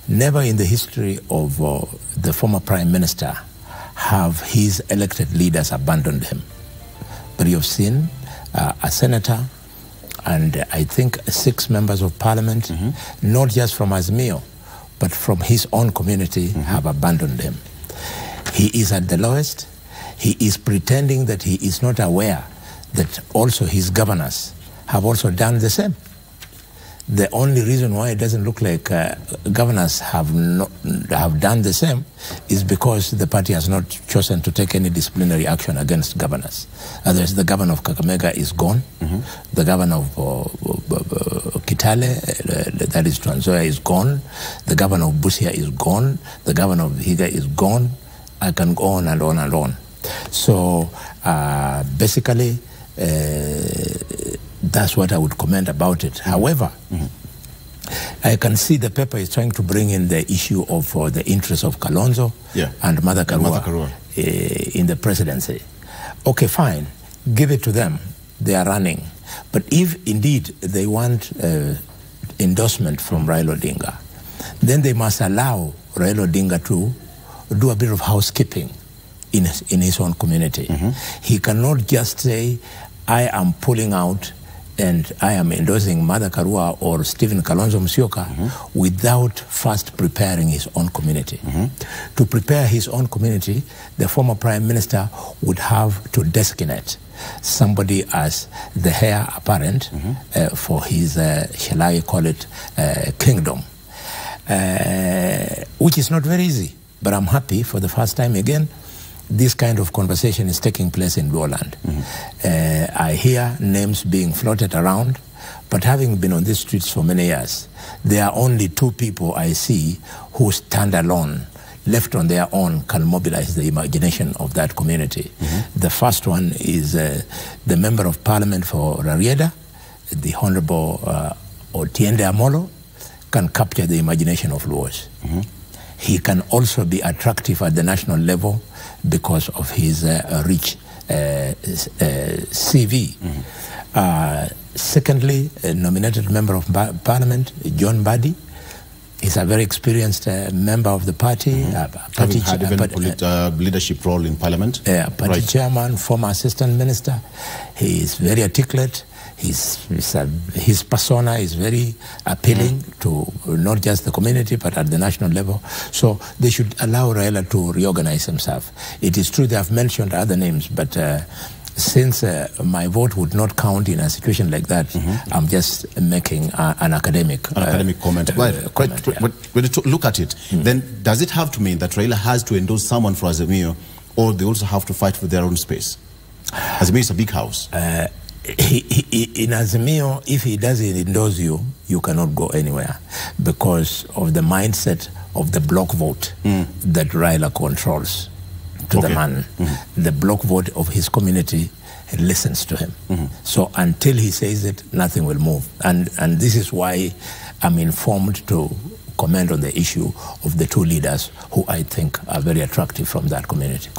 Never in the history of the former Prime Minister have his elected leaders abandoned him. But you've seen a senator and I think 6 members of parliament, not just from Azimio, but from his own community, have abandoned him. He is at the lowest. He is pretending that he is not aware that also his governors have also done the same. The only reason why it doesn't look like governors have done the same is because the party has not chosen to take any disciplinary action against governors. Otherwise, the governor of Kakamega is gone. The governor of Kitale, that is Trans Nzoia, is gone. The governor of Busia is gone. The governor of Vihiga is gone. I can go on and on and on. So basically, that's what I would comment about it. However, I can see the paper is trying to bring in the issue of the interests of Kalonzo and Mother Karua in the presidency. Okay, fine. Give it to them. They are running. But if indeed they want endorsement from Raila Odinga, then they must allow Raila Odinga to do a bit of housekeeping in his own community. He cannot just say, I am pulling out and I am endorsing Mother Karua or Stephen Kalonzo Musyoka without first preparing his own community. To prepare his own community, the former Prime Minister would have to designate somebody as the heir apparent for his, shall I call it, kingdom, which is not very easy. But I'm happy for the first time again, this kind of conversation is taking place in Luoland. I hear names being floated around, but having been on these streets for many years, there are only 2 people I see who stand alone, left on their own, can mobilize the imagination of that community. The first one is the Member of Parliament for Rarieda, the Honorable Otiende Amolo, can capture the imagination of Luos. He can also be attractive at the national level because of his rich CV. Secondly, a nominated member of Parliament, John Mbadi, is a very experienced member of the party. Having had even leadership role in Parliament. Party chairman, former assistant minister. He is very articulate. His persona is very appealing to not just the community, but at the national level. So they should allow Raila to reorganize himself. It is true they have mentioned other names, but since my vote would not count in a situation like that, I'm just making an academic comment. When you look at it, then does it have to mean that Raila has to endorse someone for Azimio, or they also have to fight for their own space? Azimio is a big house. In Azimio, if he doesn't endorse you, you cannot go anywhere because of the mindset of the block vote that Raila controls to the man. The block vote of his community listens to him. So until he says it, nothing will move. And this is why I'm informed to comment on the issue of the 2 leaders who I think are very attractive from that community.